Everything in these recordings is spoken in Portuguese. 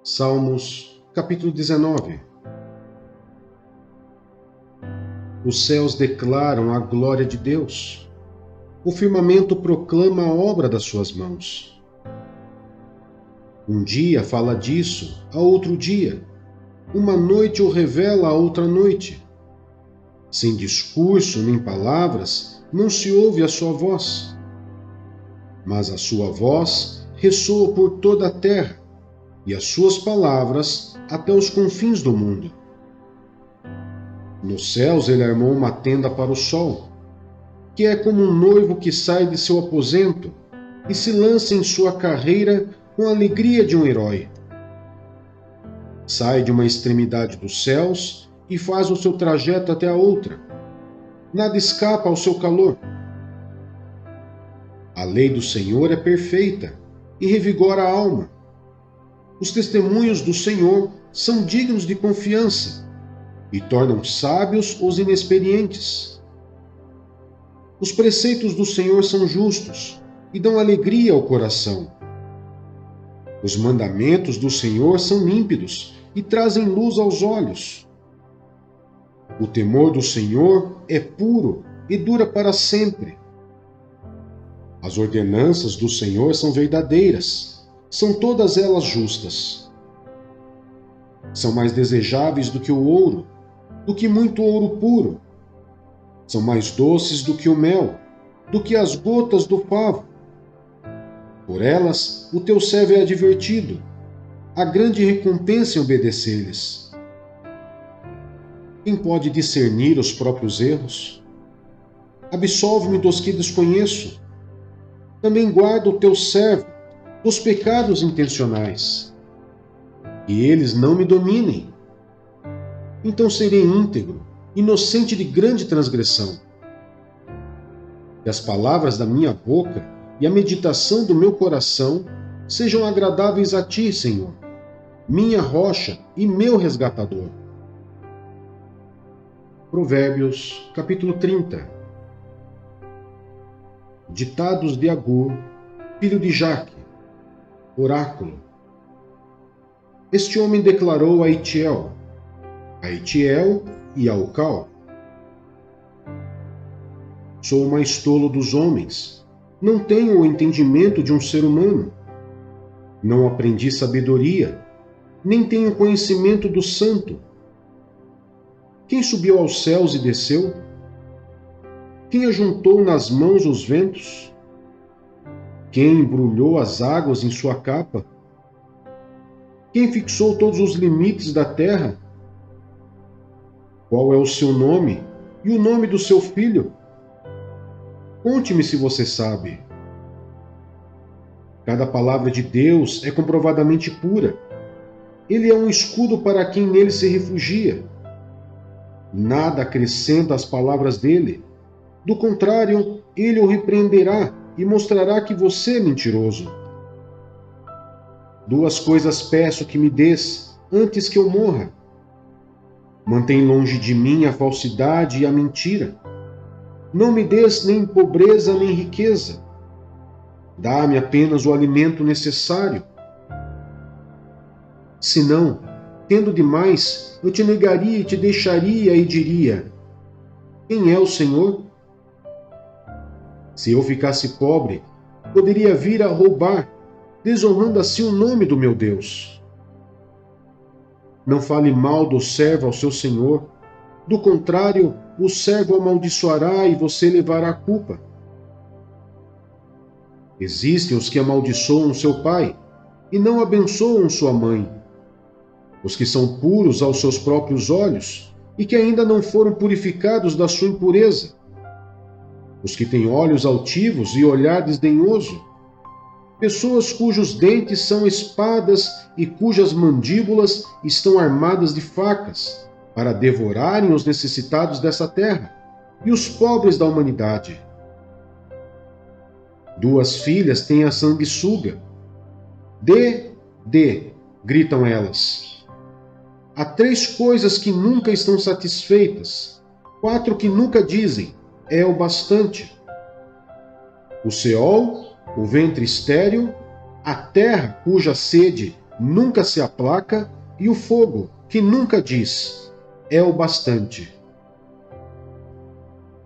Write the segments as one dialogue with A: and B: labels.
A: Salmos, capítulo 19. Os céus declaram a glória de Deus. O firmamento proclama a obra das suas mãos. Um dia fala disso a outro dia. Uma noite o revela a outra noite. Sem discurso nem palavras, não se ouve a sua voz. Mas a sua voz ressoa por toda a terra, e as suas palavras até os confins do mundo. Nos céus ele armou uma tenda para o sol, que é como um noivo que sai de seu aposento e se lança em sua carreira com a alegria de um herói. Sai de uma extremidade dos céus e faz o seu trajeto até a outra. Nada escapa ao seu calor. A lei do Senhor é perfeita e revigora a alma. Os testemunhos do Senhor são dignos de confiança e tornam sábios os inexperientes. Os preceitos do Senhor são justos e dão alegria ao coração. Os mandamentos do Senhor são límpidos e trazem luz aos olhos. O temor do Senhor é puro e dura para sempre. As ordenanças do Senhor são verdadeiras, são todas elas justas. São mais desejáveis do que o ouro, do que muito ouro puro. São mais doces do que o mel, do que as gotas do favo. Por elas o teu servo é advertido. Há grande recompensa em obedecer-lhes. Quem pode discernir os próprios erros? Absolve-me dos que desconheço. Também guarda o teu servo dos pecados intencionais. E eles não me dominem. Então serei íntegro, inocente de grande transgressão. Que as palavras da minha boca e a meditação do meu coração sejam agradáveis a ti, Senhor, minha rocha e meu resgatador. Provérbios, capítulo 30. Ditados de Agur, filho de Jaque, oráculo. Este homem declarou a Itiel e a Ucal: Sou o mais tolo dos homens, não tenho o entendimento de um ser humano. Não aprendi sabedoria, nem tenho conhecimento do santo. Quem subiu aos céus e desceu? Quem ajuntou nas mãos os ventos? Quem embrulhou as águas em sua capa? Quem fixou todos os limites da terra? Qual é o seu nome e o nome do seu filho? Conte-me se você sabe. Cada palavra de Deus é comprovadamente pura. Ele é um escudo para quem nele se refugia. Nada acrescenta às palavras dele. Do contrário, ele o repreenderá e mostrará que você é mentiroso. Duas coisas peço que me des antes que eu morra. Mantém longe de mim a falsidade e a mentira. Não me des nem pobreza nem riqueza. Dá-me apenas o alimento necessário. Senão, tendo demais, eu te negaria e te deixaria e diria: quem é o Senhor? Se eu ficasse pobre, poderia vir a roubar, desonrando assim o nome do meu Deus. Não fale mal do servo ao seu senhor. Do contrário, o servo amaldiçoará e você levará a culpa. Existem os que amaldiçoam seu pai e não abençoam sua mãe. Os que são puros aos seus próprios olhos e que ainda não foram purificados da sua impureza. Os que têm olhos altivos e olhar desdenhoso. Pessoas cujos dentes são espadas e cujas mandíbulas estão armadas de facas, para devorarem os necessitados dessa terra e os pobres da humanidade. Duas filhas têm a sanguessuga. Dê, gritam elas. Há três coisas que nunca estão satisfeitas, quatro que nunca dizem: é o bastante. O Seol, o ventre estéril, a terra cuja sede nunca se aplaca, e o fogo, que nunca diz, é o bastante.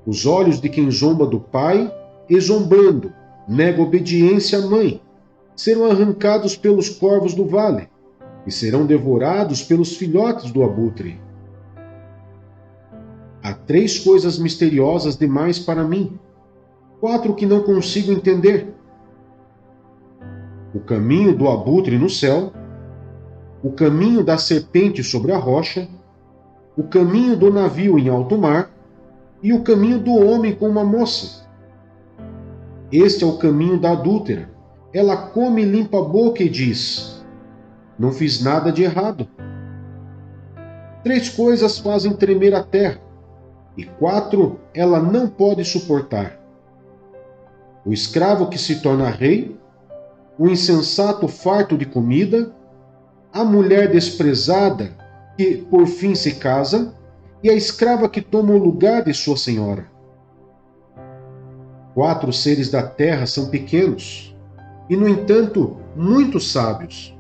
A: Os olhos de quem zomba do pai, e zombando, nega obediência à mãe, serão arrancados pelos corvos do vale, e serão devorados pelos filhotes do abutre. Há 3 coisas misteriosas demais para mim, 4 que não consigo entender: o caminho do abutre no céu, o caminho da serpente sobre a rocha, o caminho do navio em alto mar e o caminho do homem com uma moça. Este é o caminho da adúltera. Ela come e limpa a boca e diz: não fiz nada de errado. 3 coisas fazem tremer a terra, e 4 ela não pode suportar: o escravo que se torna rei, o insensato farto de comida, a mulher desprezada que por fim se casa, e a escrava que toma o lugar de sua senhora. 4 seres da terra são pequenos, e no entanto muito sábios.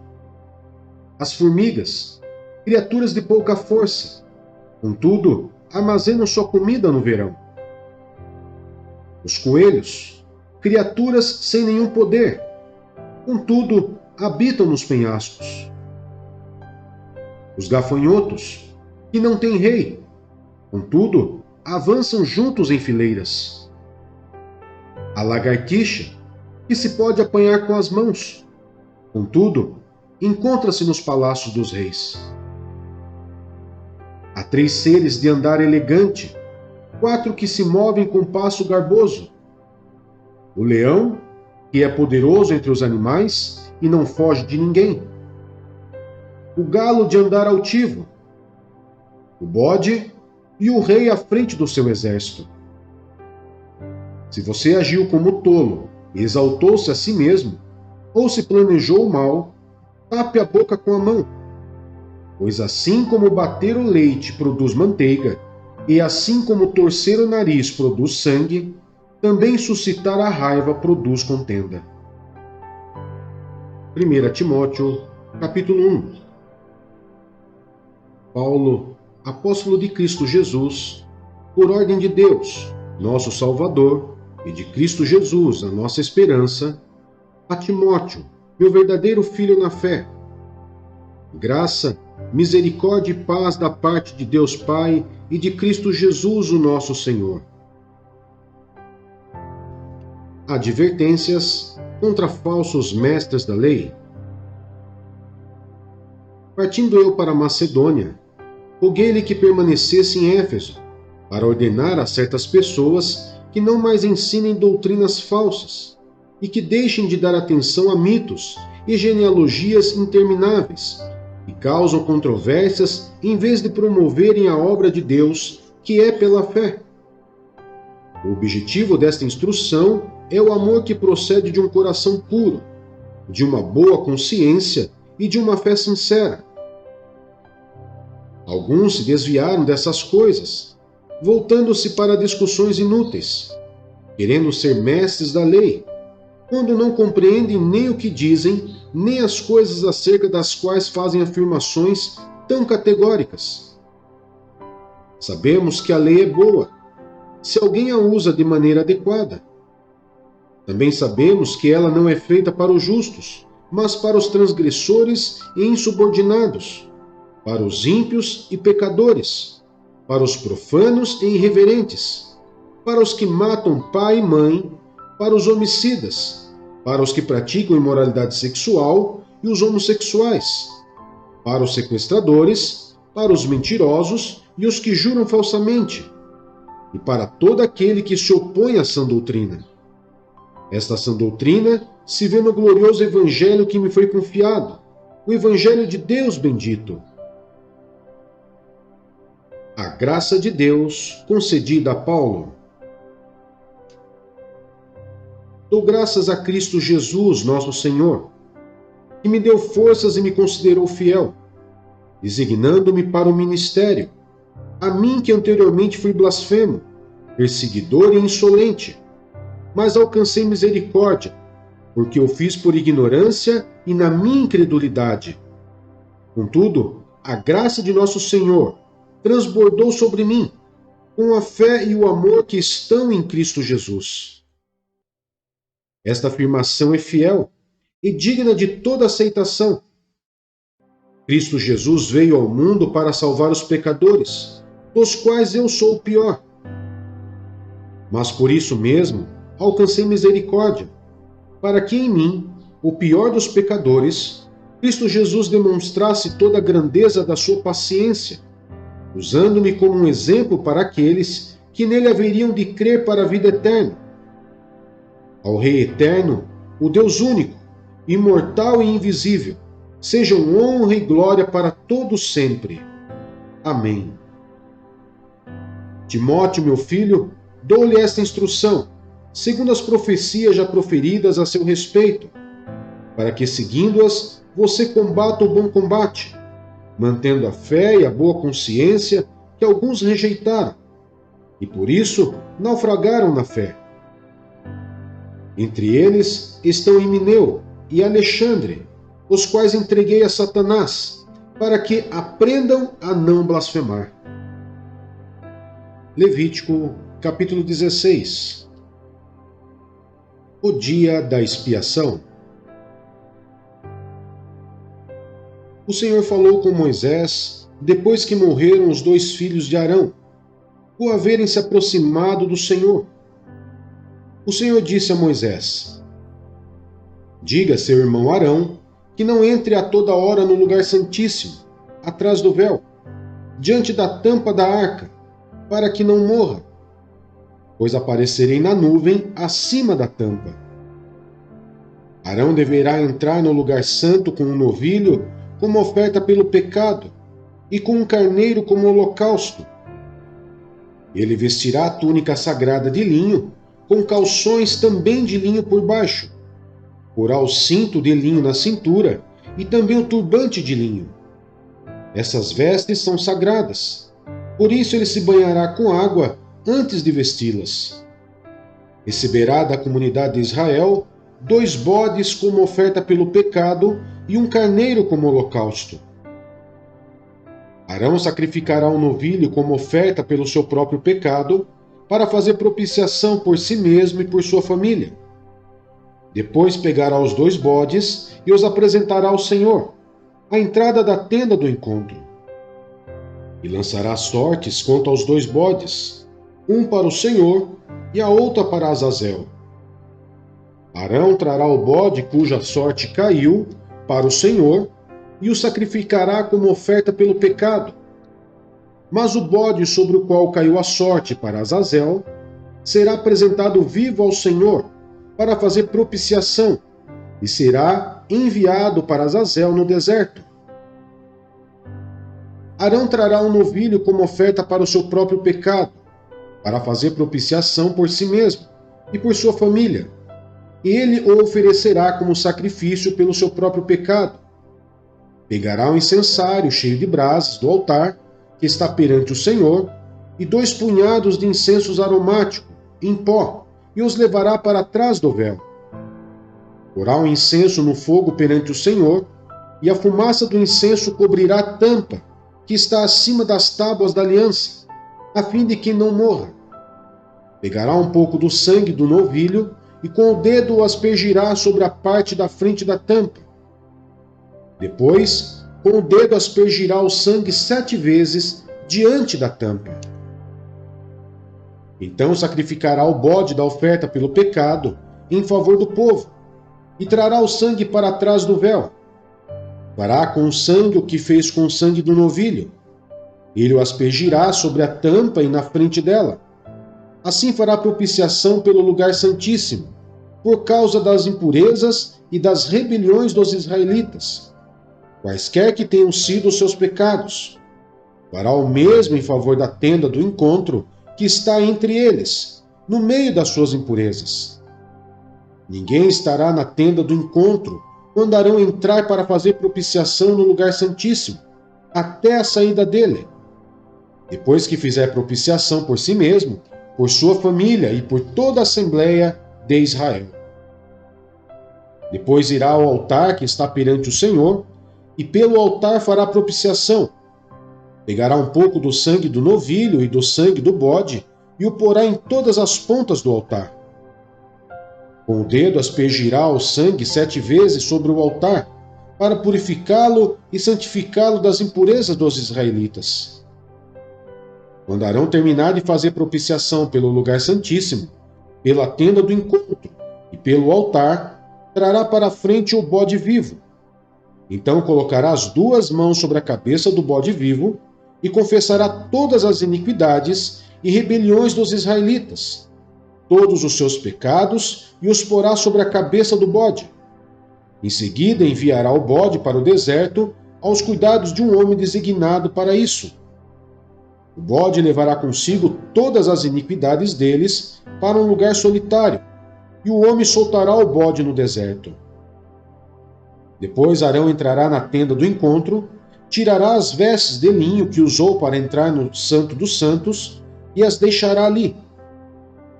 A: As formigas, criaturas de pouca força, contudo armazenam sua comida no verão. Os coelhos, criaturas sem nenhum poder, contudo habitam nos penhascos. Os gafanhotos, que não têm rei, contudo avançam juntos em fileiras. A lagartixa, que se pode apanhar com as mãos, contudo encontra-se nos palácios dos reis. Há 3 seres de andar elegante, 4 que se movem com passo garboso: o leão, que é poderoso entre os animais e não foge de ninguém; o galo de andar altivo; o bode e o rei à frente do seu exército. Se você agiu como tolo e exaltou-se a si mesmo, ou se planejou o mal, tape a boca com a mão. Pois assim como bater o leite produz manteiga, e assim como torcer o nariz produz sangue, também suscitar a raiva produz contenda. 1 Timóteo, capítulo 1. Paulo, apóstolo de Cristo Jesus, por ordem de Deus, nosso Salvador, e de Cristo Jesus, a nossa esperança, a Timóteo, meu verdadeiro filho na fé. Graça, misericórdia e paz da parte de Deus Pai e de Cristo Jesus, o nosso Senhor. Advertências contra falsos mestres da lei. Partindo eu para Macedônia, roguei-lhe que permanecesse em Éfeso, para ordenar a certas pessoas que não mais ensinem doutrinas falsas, e que deixem de dar atenção a mitos e genealogias intermináveis, que causam controvérsias em vez de promoverem a obra de Deus, que é pela fé. O objetivo desta instrução é o amor que procede de um coração puro, de uma boa consciência e de uma fé sincera. Alguns se desviaram dessas coisas, voltando-se para discussões inúteis, querendo ser mestres da lei, quando não compreendem nem o que dizem, nem as coisas acerca das quais fazem afirmações tão categóricas. Sabemos que a lei é boa, se alguém a usa de maneira adequada. Também sabemos que ela não é feita para os justos, mas para os transgressores e insubordinados, para os ímpios e pecadores, para os profanos e irreverentes, para os que matam pai e mãe, para os homicidas, para os que praticam imoralidade sexual e os homossexuais, para os sequestradores, para os mentirosos e os que juram falsamente, e para todo aquele que se opõe à sã doutrina. Esta sã doutrina se vê no glorioso evangelho que me foi confiado, o evangelho de Deus bendito. A graça de Deus concedida a Paulo. Dou graças a Cristo Jesus, nosso Senhor, que me deu forças e me considerou fiel, designando-me para o ministério, a mim que anteriormente fui blasfemo, perseguidor e insolente, mas alcancei misericórdia, porque eu fiz por ignorância e na minha incredulidade, Contudo, a graça de nosso Senhor transbordou sobre mim, com a fé e o amor que estão em Cristo Jesus. Esta afirmação é fiel e digna de toda aceitação. Cristo Jesus veio ao mundo para salvar os pecadores, dos quais eu sou o pior. Mas por isso mesmo alcancei misericórdia, para que em mim, o pior dos pecadores, Cristo Jesus demonstrasse toda a grandeza da sua paciência, usando-me como um exemplo para aqueles que nele haveriam de crer para a vida eterna. Ao Rei eterno, o Deus único, imortal e invisível, sejam honra e glória para todos sempre. Amém. Timóteo, meu filho, dou-lhe esta instrução, segundo as profecias já proferidas a seu respeito, para que, seguindo-as, você combata o bom combate, mantendo a fé e a boa consciência que alguns rejeitaram, e por isso naufragaram na fé. Entre eles estão Himeneu e Alexandre, os quais entreguei a Satanás, para que aprendam a não blasfemar. Levítico, capítulo 16. O dia da expiação. O Senhor falou com Moisés depois que morreram os 2 filhos de Arão, por haverem se aproximado do Senhor. O Senhor disse a Moisés: diga a seu irmão Arão que não entre a toda hora no lugar santíssimo, atrás do véu, diante da tampa da arca, para que não morra, pois aparecerei na nuvem acima da tampa. Arão deverá entrar no lugar santo com um novilho como oferta pelo pecado e com um carneiro como holocausto. Ele vestirá a túnica sagrada de linho, com calções também de linho por baixo. Porá o cinto de linho na cintura e também o turbante de linho. Essas vestes são sagradas, por isso ele se banhará com água antes de vesti-las. Receberá da comunidade de Israel 2 bodes como oferta pelo pecado e um carneiro como holocausto. Arão sacrificará um novilho como oferta pelo seu próprio pecado, para fazer propiciação por si mesmo e por sua família. Depois pegará os 2 bodes e os apresentará ao Senhor, à entrada da tenda do encontro. E lançará sortes quanto aos 2 bodes, um para o Senhor e a outra para Azazel. Arão trará o bode cuja sorte caiu para o Senhor e o sacrificará como oferta pelo pecado. Mas o bode sobre o qual caiu a sorte para Azazel será apresentado vivo ao Senhor para fazer propiciação e será enviado para Azazel no deserto. Arão trará um novilho como oferta para o seu próprio pecado, para fazer propiciação por si mesmo e por sua família. Ele o oferecerá como sacrifício pelo seu próprio pecado. Pegará um incensário cheio de brasas do altar que está perante o Senhor e 2 punhados de incensos aromático em pó e os levará para trás do véu. Porá o incenso no fogo perante o Senhor e a fumaça do incenso cobrirá a tampa que está acima das tábuas da aliança, a fim de que não morra. Pegará um pouco do sangue do novilho e com o dedo o aspergirá sobre a parte da frente da tampa. Depois, com o dedo aspergirá o sangue 7 vezes diante da tampa. Então sacrificará o bode da oferta pelo pecado em favor do povo e trará o sangue para trás do véu. Fará com o sangue o que fez com o sangue do novilho. Ele o aspergirá sobre a tampa e na frente dela. Assim fará propiciação pelo lugar santíssimo, por causa das impurezas e das rebeliões dos israelitas, quaisquer que tenham sido os seus pecados. Fará o mesmo em favor da tenda do encontro que está entre eles, no meio das suas impurezas. Ninguém estará na tenda do encontro quando Arão entrar para fazer propiciação no lugar santíssimo, até a saída dele. Depois que fizer propiciação por si mesmo, por sua família e por toda a Assembleia de Israel. Depois irá ao altar que está perante o Senhor e pelo altar fará propiciação. Pegará um pouco do sangue do novilho e do sangue do bode e o porá em todas as pontas do altar. Com o dedo aspergirá o sangue 7 vezes sobre o altar, para purificá-lo e santificá-lo das impurezas dos israelitas. Quando Arão terminar de fazer propiciação pelo lugar santíssimo, pela tenda do encontro e pelo altar, trará para a frente o bode vivo. Então colocará as 2 mãos sobre a cabeça do bode vivo e confessará todas as iniquidades e rebeliões dos israelitas, todos os seus pecados, e os porá sobre a cabeça do bode. Em seguida enviará o bode para o deserto aos cuidados de um homem designado para isso. O bode levará consigo todas as iniquidades deles para um lugar solitário, e o homem soltará o bode no deserto. Depois Arão entrará na tenda do encontro, tirará as vestes de linho que usou para entrar no Santo dos Santos e as deixará ali.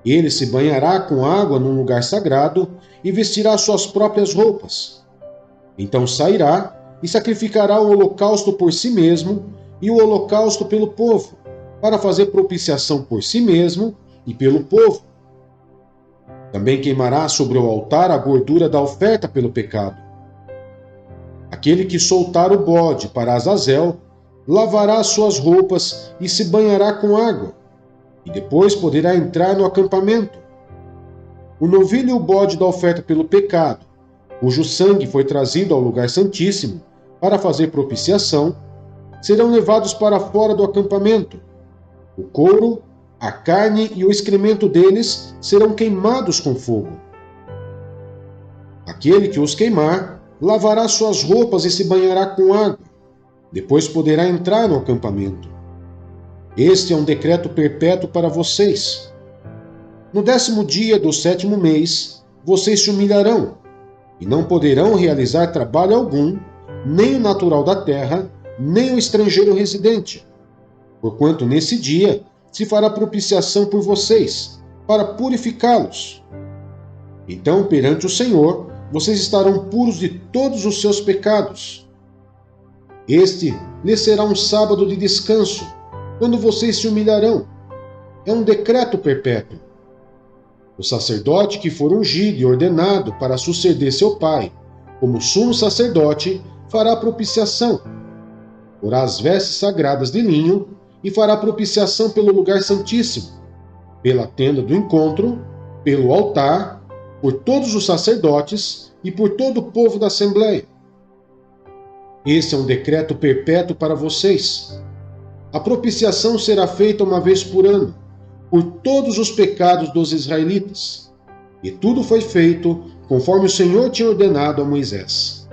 A: Ele se banhará com água num lugar sagrado e vestirá suas próprias roupas. Então sairá e sacrificará o holocausto por si mesmo e o holocausto pelo povo, para fazer propiciação por si mesmo e pelo povo. Também queimará sobre o altar a gordura da oferta pelo pecado. Aquele que soltar o bode para Azazel, lavará suas roupas e se banhará com água, e depois poderá entrar no acampamento. O novilho e o bode da oferta pelo pecado, cujo sangue foi trazido ao lugar santíssimo para fazer propiciação, serão levados para fora do acampamento. O couro, a carne e o excremento deles serão queimados com fogo. Aquele que os queimar, lavará suas roupas e se banhará com água. Depois poderá entrar no acampamento. Este é um decreto perpétuo para vocês. No 10º dia do 7º mês, vocês se humilharão, e não poderão realizar trabalho algum, nem o natural da terra, nem o estrangeiro residente. Porquanto nesse dia se fará propiciação por vocês, para purificá-los. Então, perante o Senhor, vocês estarão puros de todos os seus pecados. Este lhes será um sábado de descanso, quando vocês se humilharão. É um decreto perpétuo. O sacerdote que for ungido e ordenado para suceder seu pai, como sumo sacerdote, fará propiciação. Porá as vestes sagradas de linho e fará propiciação pelo lugar santíssimo, pela tenda do encontro, pelo altar, por todos os sacerdotes e por todo o povo da Assembleia. Esse é um decreto perpétuo para vocês. A propiciação será feita uma vez por ano, por todos os pecados dos israelitas. E tudo foi feito conforme o Senhor tinha ordenado a Moisés.